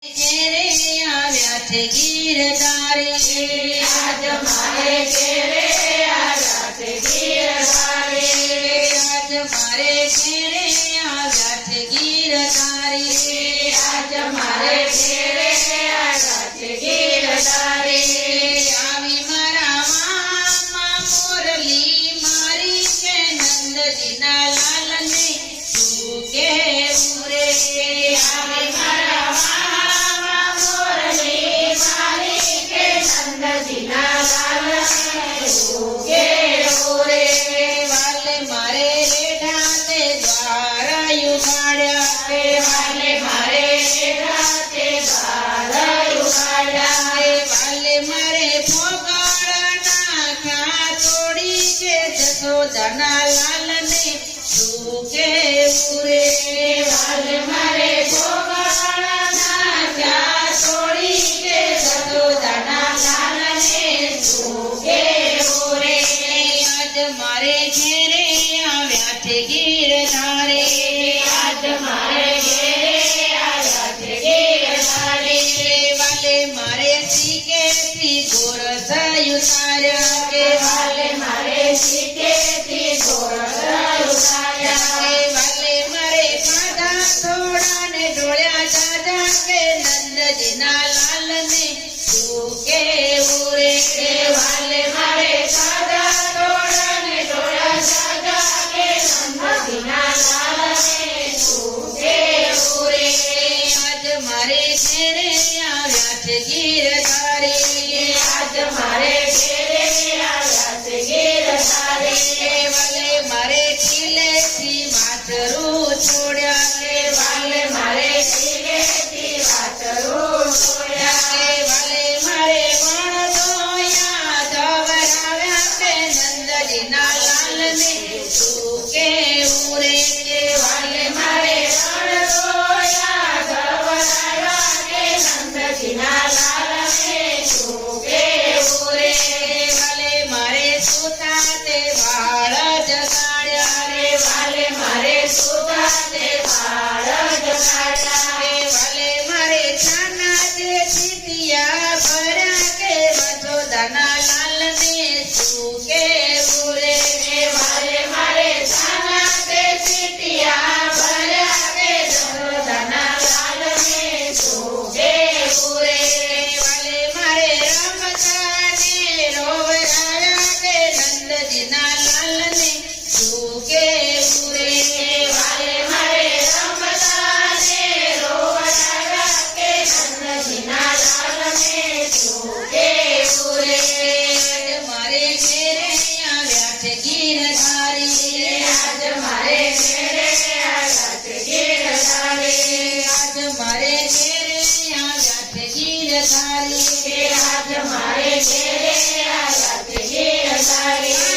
ઘેરે આવ્યા છે ગીરધારી, આજ મારે ઘેરે આવ્યા છે ગીરધારી, આજ મારે ઘેરે આવ્યા છે ગીરધારી, આજ મારે ઘેરે આવ્યા છે ગીરધારી, આવી મારા મામા મોરલી મારી કે નંદજીના લાલને તું કેવું રે, આવી મારા મામા મોરલી મારી કે નંદજીના લાલને તું કેવું રે, વાલે મારે રેઢા તે દ્વારા યુગાડ્યા, વાલે મારે રાતે બાર ઉગાડ્યા, વાલે મારે ફોગળ નાખ્યા તોડી કે જશોદાના લાલને તું કેવું રે, વાલે મારે ભોગળ નાખ્યા તોડી કે જશોદાના લાલને તું કેવું રે, આજ મારે ઘેરે આવ્યા છે ગીરધારે, આજ મારે ઘેરે આવ્યા છે ગીરધારી, વાલે મારે શીખેથી ગોરસ ઉતાર્યા કે વાલે મારે શીખેથી ગોરસ ઉતાર્યા, વાલે મારે ખાધા થોડા ને ઢોળ્યા દાદા કે નંદજીના લાલને તું કેવું રે, વાલે મારે સાદા તોડા ને તોડા સાદા કે નંદજીના લાલને તું કેવું રે, આજ મારે ઘેરે આવ્યા છે ગીરધારી, આજ મારે ઘેરે આવ્યા છે ગીરધારી, વાલે મારે ખીલેથી વાછરું છોડ્યા કે વાલે મારે શીલેથી વાછરું છોડ્યા, વાલે મારે વણદોયા ધવરાવ્યા કે નંદજીના લાલને તું કેવું રે, વાલે મારે રણછોડ્યા ધવરાવ્યા કે નંદજીના લાલને તું કેવું રે, વાલે મારે સુતા તે વાળ જગાડ્યા રે, વાલે મારે સુતા તે વાળ જગાડ્યા, વાલે મારે છાના જે ચીતિયા ભર્યા કે વસોદાના લાલને તું કેવું રે, વાલે મારે છાના તે ચીટિયા ભર્યા કે જશોદાના લાલને તું કેવું રે, વાલે મારે રમતા ને રોવરાવ્યા કે નંદજીના લાલને તું કેવું રે, વાલે મારે રમતા ને રોવડાવ્યા કે નંદજીના લાલને તું કેવું રે, મારે ઘેરે આવ્યા છે ગીરધારી, આજ મારે ઘેરે આવ્યા છે ગીરધારી, આજ મારે ઘેરે આવ્યા છે ગીરધારી, આજ મારે ઘેરે આવ્યા છે ગીરધારી,